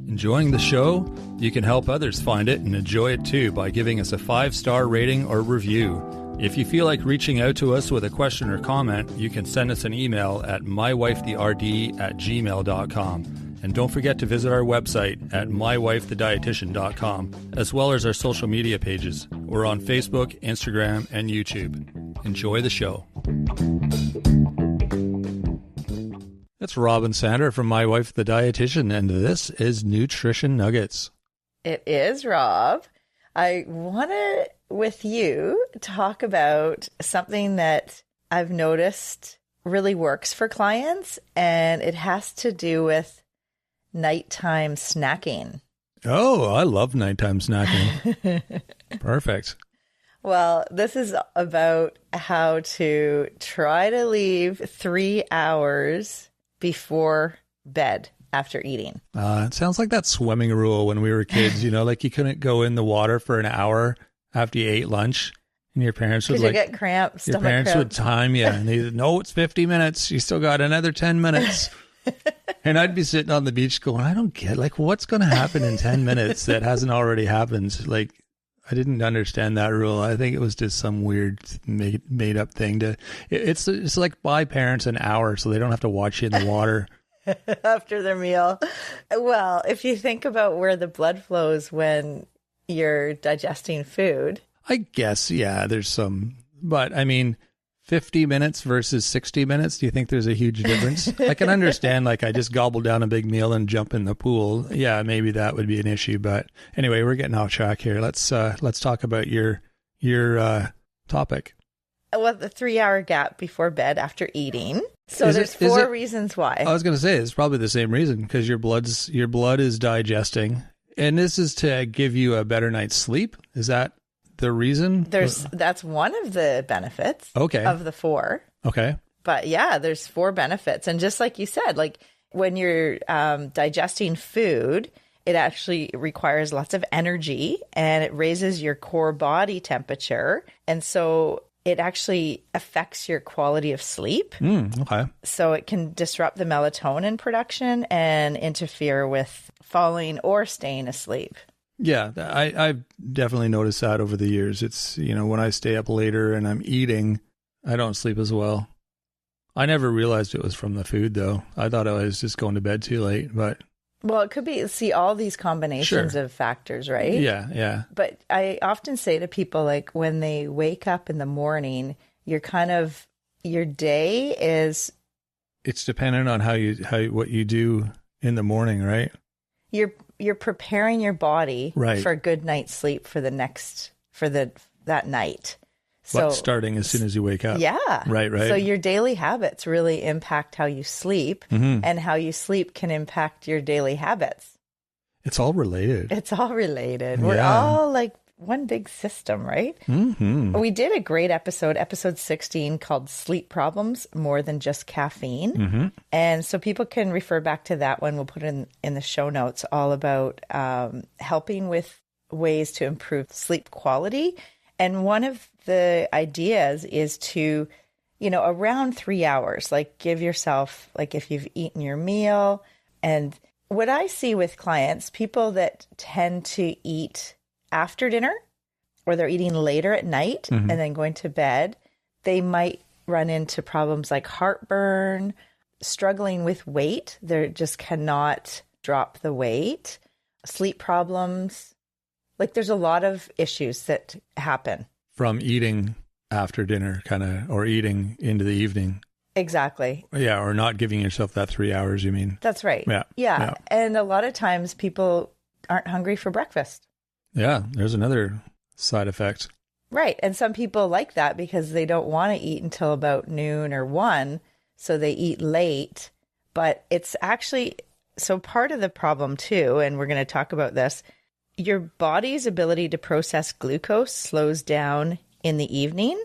Enjoying the show? You can help others find it and enjoy it too by giving us a 5-star rating or review. If you feel like reaching out to us with a question or comment, you can send us an email at mywifetherd@gmail.com. And don't forget to visit our website at mywifethedietitian.com, as well as our social media pages. We're on Facebook, Instagram, and YouTube. Enjoy the show. That's Rob and Sandra from My Wife the Dietitian, and this is Nutrition Nuggets. It is, Rob. I want to, with you, talk about something that I've noticed really works for clients, and it has to do with nighttime snacking. Oh, I love nighttime snacking. Perfect. Well, this is about how to try to leave 3 hours before bed after eating. It sounds like that swimming rule when we were kids, like you couldn't go in the water for an hour after you ate lunch, and your parents would get cramps. Your parents would time you, and they said, no, it's 50 minutes. You still got another 10 minutes. And I'd be sitting on the beach going, I don't get, what's going to happen in 10 minutes that hasn't already happened? I didn't understand that rule. I think it was just some weird made up thing it's like buy parents an hour so they don't have to watch you in the water after their meal. Well, if you think about where the blood flows when you're digesting food, I guess, yeah, there's some, but 50 minutes versus 60 minutes. Do you think there's a huge difference? I can understand, I just gobble down a big meal and jump in the pool. Yeah, maybe that would be an issue. But anyway, we're getting off track here. Let's talk about your topic. Well, the 3-hour gap before bed after eating. So there's four reasons why. I was going to say it's probably the same reason, because your blood is digesting, and this is to give you a better night's sleep. Is that the reason? That's one of the benefits of the 4. Okay. But yeah, there's 4 benefits. And just like you said, when you're digesting food, it actually requires lots of energy and it raises your core body temperature. And so it actually affects your quality of sleep. Okay. So it can disrupt the melatonin production and interfere with falling or staying asleep. Yeah, I've definitely noticed that over the years. It's, when I stay up later and I'm eating, I don't sleep as well. I never realized it was from the food, though. I thought I was just going to bed too late, but... Well, it could be, all these combinations of factors, right? Yeah. But I often say to people, when they wake up in the morning, your day is... It's dependent on what you do in the morning, right? You're preparing your body for a good night's sleep for that night. But starting as soon as you wake up. Yeah. Right. So your daily habits really impact how you sleep, and how you sleep can impact your daily habits. It's all related. We're all one big system, right? Mm-hmm. We did a great episode 16, called Sleep Problems More Than Just Caffeine. Mm-hmm. And so people can refer back to that one. We'll put it in the show notes, all about helping with ways to improve sleep quality. And one of the ideas is to, around 3 hours, give yourself, if you've eaten your meal. And what I see with clients, people that tend to eat after dinner, or they're eating later at night and then going to bed, they might run into problems like heartburn, struggling with weight. They just cannot drop the weight, sleep problems. There's a lot of issues that happen from eating after dinner, or eating into the evening. Exactly. Yeah, or not giving yourself that 3 hours, you mean? That's right. Yeah. And a lot of times people aren't hungry for breakfast. Yeah, there's another side effect. Right. And some people like that because they don't want to eat until about noon or 1, so they eat late. But it's actually, so part of the problem too, and we're going to talk about this, your body's ability to process glucose slows down in the evening.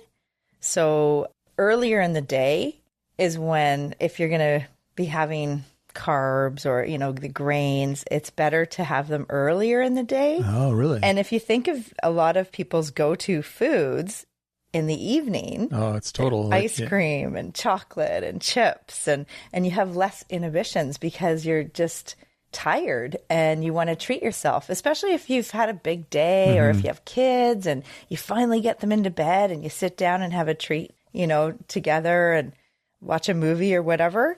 So earlier in the day is when, if you're going to be having carbs or, the grains, it's better to have them earlier in the day. Oh, really? And if you think of a lot of people's go-to foods in the evening, it's total ice cream and chocolate and chips, and you have less inhibitions because you're just tired and you want to treat yourself, especially if you've had a big day or if you have kids and you finally get them into bed and you sit down and have a treat, together and watch a movie or whatever.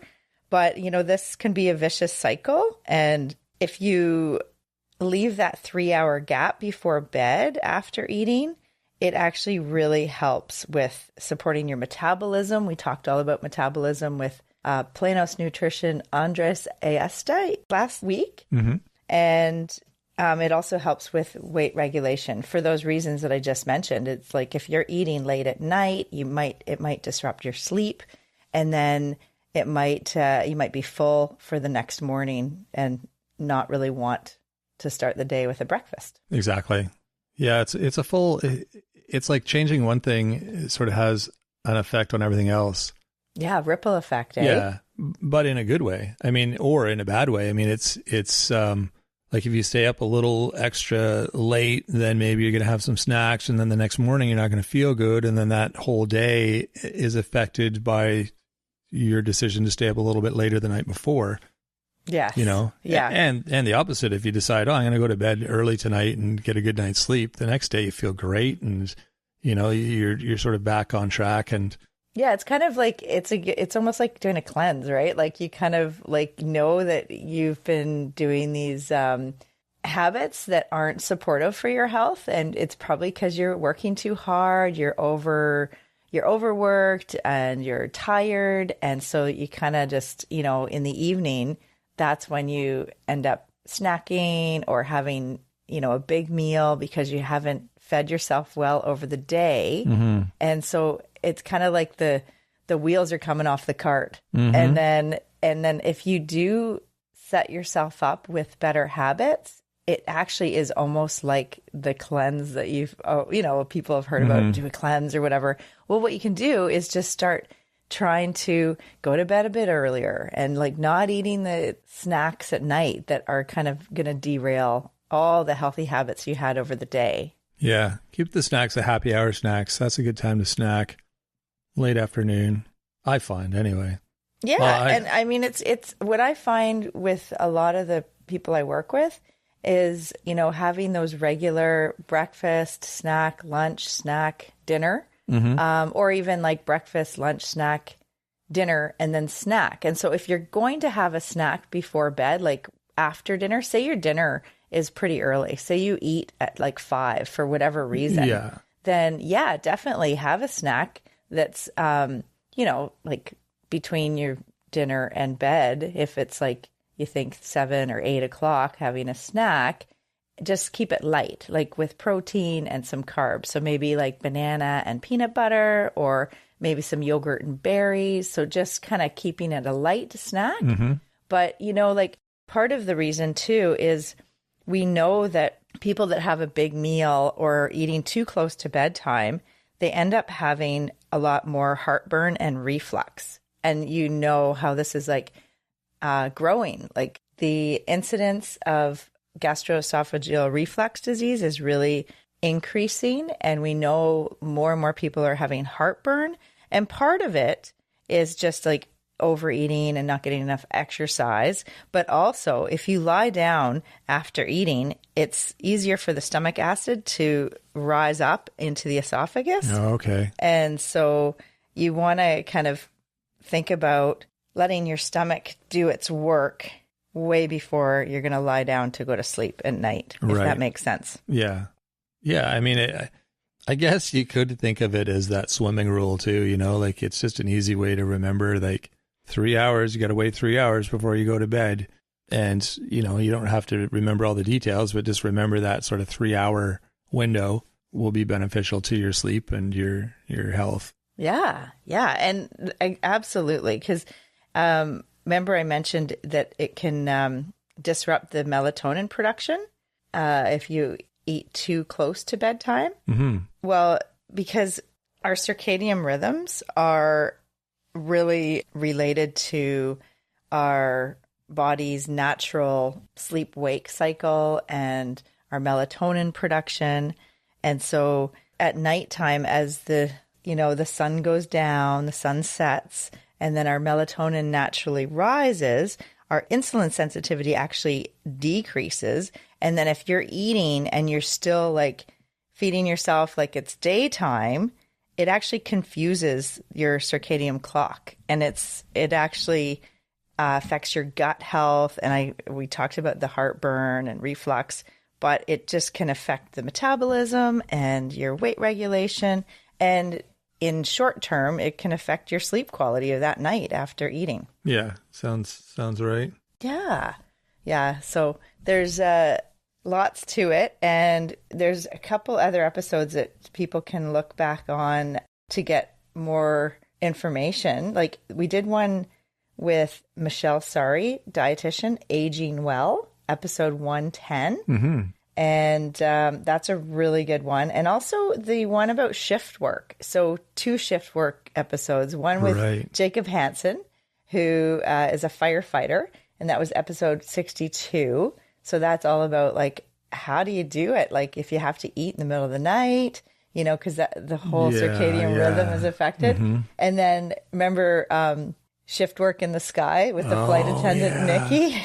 But, this can be a vicious cycle. And if you leave that 3-hour gap before bed after eating, it actually really helps with supporting your metabolism. We talked all about metabolism with Planos Nutrition Andres Aesta last week. And it also helps with weight regulation for those reasons that I just mentioned. It's like if you're eating late at night, it might disrupt your sleep, and then you might be full for the next morning and not really want to start the day with a breakfast. Exactly. Yeah, it's like changing one thing, it sort of has an effect on everything else. Yeah, ripple effect, eh? Yeah, but in a good way. I mean, or in a bad way. I mean, it's like if you stay up a little extra late, then maybe you're going to have some snacks, and then the next morning you're not going to feel good, and then that whole day is affected by your decision to stay up a little bit later the night before. Yes. Yeah. And the opposite, if you decide, I'm going to go to bed early tonight and get a good night's sleep, the next day you feel great, and you're sort of back on track. And yeah, it's kind of like it's almost like doing a cleanse, right? Like you kind of like know that you've been doing these habits that aren't supportive for your health, and it's probably because you're working too hard, you're overworked, and you're tired, and so you kind of just in the evening, that's when you end up snacking or having a big meal because you haven't fed yourself well over the day. And so it's kind of like the wheels are coming off the cart. And then if you do set yourself up with better habits, it actually is almost like the cleanse that people have heard about, do a cleanse or whatever. Well, what you can do is just start trying to go to bed a bit earlier and like not eating the snacks at night that are kind of going to derail all the healthy habits you had over the day. yeah, keep the snacks the happy hour snacks. That's a good time to snack. Late afternoon, I find anyway. Yeah, and I mean, it's what I find with a lot of the people I work with is, having those regular breakfast, snack, lunch, snack, dinner, or even like breakfast, lunch, snack, dinner, and then snack. And so if you're going to have a snack before bed, like after dinner, say your dinner is pretty early, say you eat at like 5 for whatever reason, then yeah, definitely have a snack that's, like between your dinner and bed. If it's like, you think 7 or 8 o'clock, having a snack, just keep it light, like with protein and some carbs. So maybe like banana and peanut butter, or maybe some yogurt and berries. So just kind of keeping it a light snack. But, like part of the reason too is we know that people that have a big meal or eating too close to bedtime, they end up having a lot more heartburn and reflux. And how this is like growing. Like the incidence of gastroesophageal reflux disease is really increasing, and we know more and more people are having heartburn. And part of it is just like overeating and not getting enough exercise. But also, if you lie down after eating, it's easier for the stomach acid to rise up into the esophagus. Oh, okay. And so you want to kind of think about letting your stomach do its work way before you're going to lie down to go to sleep at night, if that makes sense. Yeah. Yeah. I mean, I guess you could think of it as that swimming rule too, like it's just an easy way to remember, like 3 hours, you got to wait 3 hours before you go to bed. And, you don't have to remember all the details, but just remember that sort of 3-hour window will be beneficial to your sleep and your health. Yeah. Yeah. And absolutely. Because, remember I mentioned that it can disrupt the melatonin production if you eat too close to bedtime. Well, because our circadian rhythms are really related to our body's natural sleep-wake cycle and our melatonin production. And so at nighttime, as the sun goes down, the sun sets, and then our melatonin naturally rises, our insulin sensitivity actually decreases. And then if you're eating and you're still like feeding yourself like it's daytime, it actually confuses your circadian clock, and it actually affects your gut health. And we talked about the heartburn and reflux, but it just can affect the metabolism and your weight regulation. And in short term, it can affect your sleep quality of that night after eating. Yeah, sounds right. Yeah. Yeah. So there's lots to it. And there's a couple other episodes that people can look back on to get more information. Like we did one with Michelle Sari, dietitian, Aging Well, episode 110. Mm-hmm. And that's a really good one. And also the one about shift work. So 2 shift work episodes, one with Jacob Hansen, who is a firefighter. And that was episode 62. So that's all about like, how do you do it? Like if you have to eat in the middle of the night, you know, because the whole circadian rhythm is affected. Mm-hmm. And then remember shift work in the sky with the flight attendant, Nikki,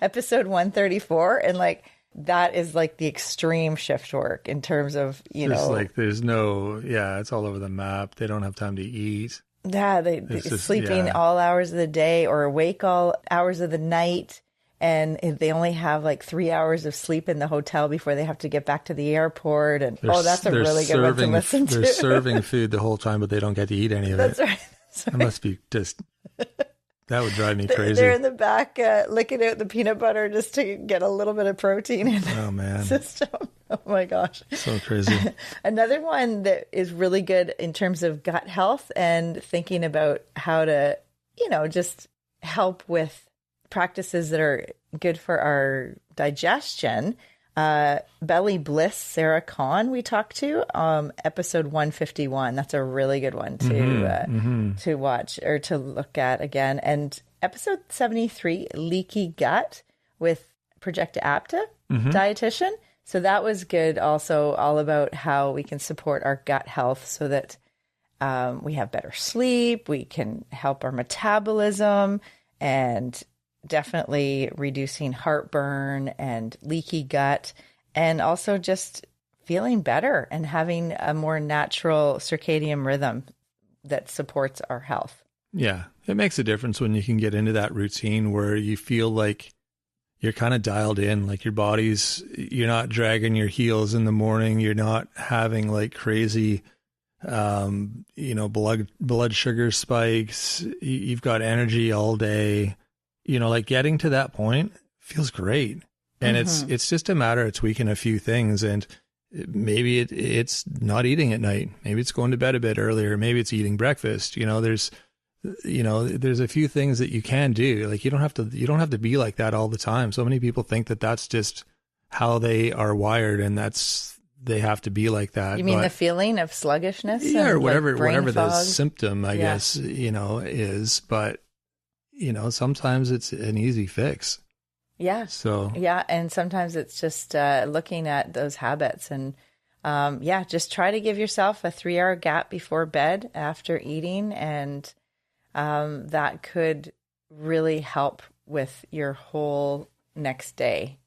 episode 134. And like, that is like the extreme shift work in terms of, like there's no, it's all over the map. They don't have time to eat. Yeah, they're sleeping all hours of the day or awake all hours of the night. And they only have like 3 hours of sleep in the hotel before they have to get back to the airport. And that's a really good one to listen to. They're serving food the whole time, but they don't get to eat any of it. That's right. It must be just... That would drive me crazy. They're in the back licking out the peanut butter just to get a little bit of protein in the system. Oh my gosh. So crazy. Another one that is really good in terms of gut health and thinking about how to, just help with practices that are good for our digestion. Belly Bliss, Sarah Kahn, we talked to, episode 151. That's a really good one to watch or to look at again. And episode 73, Leaky Gut with Projecta Apta, dietitian. So that was good. Also all about how we can support our gut health so that we have better sleep. We can help our metabolism and definitely reducing heartburn and leaky gut, and also just feeling better and having a more natural circadian rhythm that supports our health. Yeah, it makes a difference when you can get into that routine where you feel like you're kind of dialed in, like you're not dragging your heels in the morning. You're not having like crazy, blood sugar spikes. You've got energy all day. Like getting to that point feels great. And it's just a matter of tweaking a few things. And maybe it's not eating at night. Maybe it's going to bed a bit earlier. Maybe it's eating breakfast. There's a few things that you can do. Like you don't have to be like that all the time. So many people think that that's just how they are wired and they have to be like that. You mean the feeling of sluggishness? Yeah, or whatever the symptom, I guess, is. But sometimes it's an easy fix. Yeah. So, yeah. And sometimes it's just looking at those habits and, just try to give yourself a 3-hour gap before bed after eating. And that could really help with your whole next day.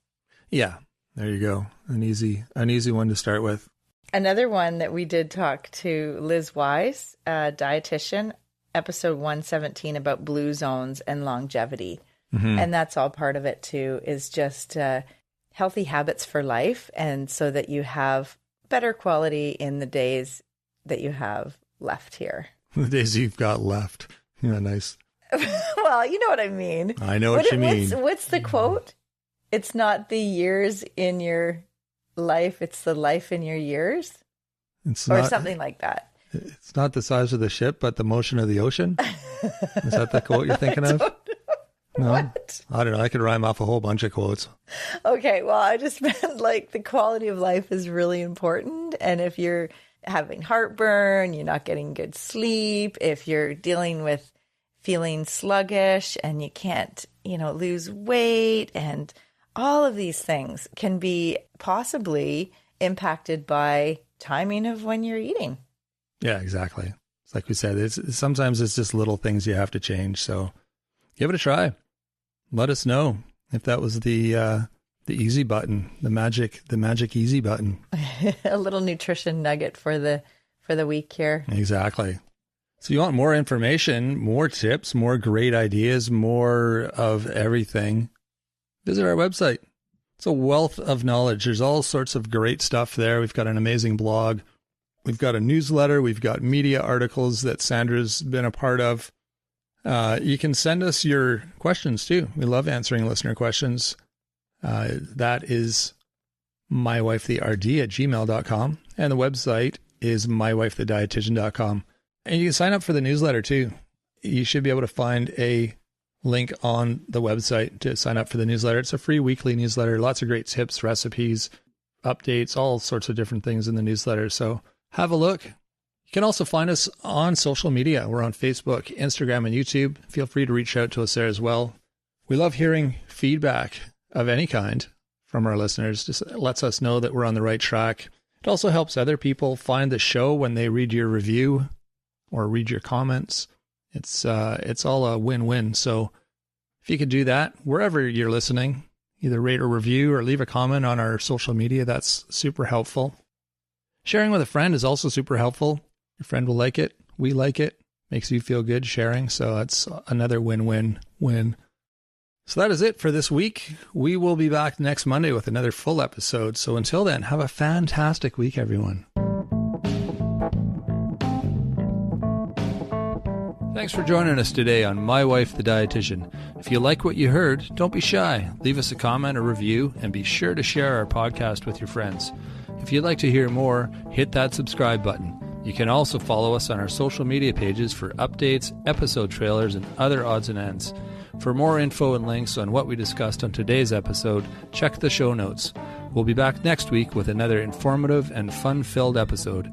Yeah. There you go. An easy one to start with. Another one that we did talk to Liz Wise, dietitian, episode 117 about blue zones and longevity. And that's all part of it too, is just healthy habits for life. And so that you have better quality in the days that you have left here. The days you've got left. Yeah, nice. Well, you know what I mean. I know what you mean. What's the quote? It's not the years in your life, it's the life in your years. Or something like that. It's not the size of the ship, but the motion of the ocean. Is that the quote you're thinking of? No, what? I don't know. I could rhyme off a whole bunch of quotes. Okay, well, I just meant like the quality of life is really important. And if you're having heartburn, you're not getting good sleep, if you're dealing with feeling sluggish and you can't, lose weight, and all of these things can be possibly impacted by timing of when you're eating. Yeah, exactly. It's like we said, sometimes it's just little things you have to change. So give it a try. let us know if that was the easy button, the magic easy button. A little nutrition nugget for the week here. Exactly. So you want more information, more tips, more great ideas, more of everything, visit our website. It's a wealth of knowledge. There's all sorts of great stuff there. We've got an amazing blog. We've got a newsletter. We've got media articles that Sandra's been a part of. You can send us your questions too. We love answering listener questions. That is mywifetherd@gmail.com. And the website is mywifethedietitian.com. And you can sign up for the newsletter too. You should be able to find a link on the website to sign up for the newsletter. It's a free weekly newsletter. Lots of great tips, recipes, updates, all sorts of different things in the newsletter. So have a look. You can also find us on social media. We're on Facebook, Instagram, and YouTube. Feel free to reach out to us there as well. We love hearing feedback of any kind from our listeners. Just lets us know that we're on the right track. It also helps other people find the show when they read your review or read your comments. It's all a win-win. So if you could do that wherever you're listening, either rate or review or leave a comment on our social media, that's super helpful. Sharing with a friend is also super helpful. Your friend will like it. We like it. Makes you feel good sharing. So that's another win-win-win. So that is it for this week. We will be back next Monday with another full episode. So until then, have a fantastic week, everyone. Thanks for joining us today on My Wife, the Dietitian. If you like what you heard, don't be shy. Leave us a comment or review, and be sure to share our podcast with your friends. If you'd like to hear more, hit that subscribe button. You can also follow us on our social media pages for updates, episode trailers, and other odds and ends. For more info and links on what we discussed on today's episode, check the show notes. We'll be back next week with another informative and fun-filled episode.